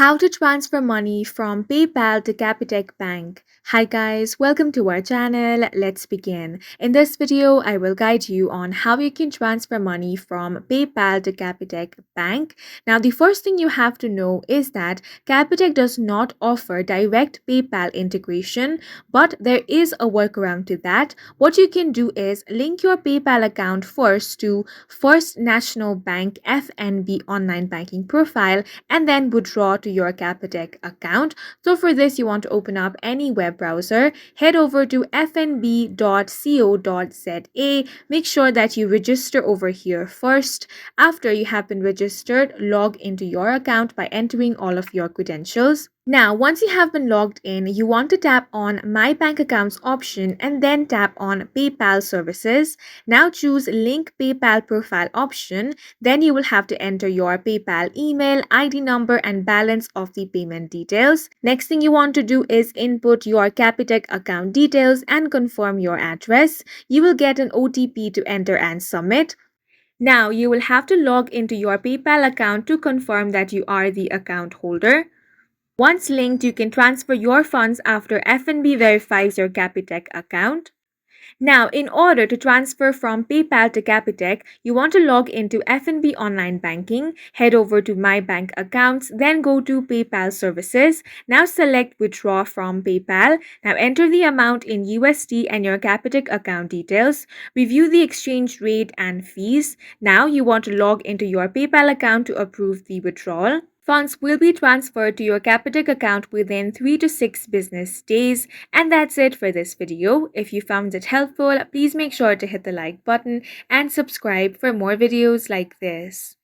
How to transfer money from PayPal to Capitec Bank. Hi guys, welcome to our channel. Let's begin. In this video, I will guide you on how you can transfer money from PayPal to Capitec Bank. Now, the first thing you have to know is that Capitec does not offer direct PayPal integration, but there is a workaround to that. What you can do is link your PayPal account first to First National Bank FNB online banking profile and then withdraw to your Capitec account. So for this, you want to open up any web browser, head over to fnb.co.za. Make sure that you register over here first. After you have been registered, log into your account by entering all of your credentials. Now, once you have been logged in, you want to tap on My Bank Accounts option and then tap on PayPal Services. Now choose Link PayPal Profile option. Then you will have to enter your PayPal email, ID number and balance of the payment details. Next thing you want to do is input your Capitec account details and confirm your address. You will get an OTP to enter and submit. Now you will have to log into your PayPal account to confirm that you are the account holder. Once linked, you can transfer your funds after FNB verifies your Capitec account. Now, in order to transfer from PayPal to Capitec, you want to log into FNB online banking, head over to My Bank Accounts, then go to PayPal Services. Now select Withdraw from PayPal. Now enter the amount in USD and your Capitec account details. Review the exchange rate and fees. Now you want to log into your PayPal account to approve the withdrawal. Funds will be transferred to your Capitec account within 3 to 6 business days. And that's it for this video. If you found it helpful, please make sure to hit the like button and subscribe for more videos like this.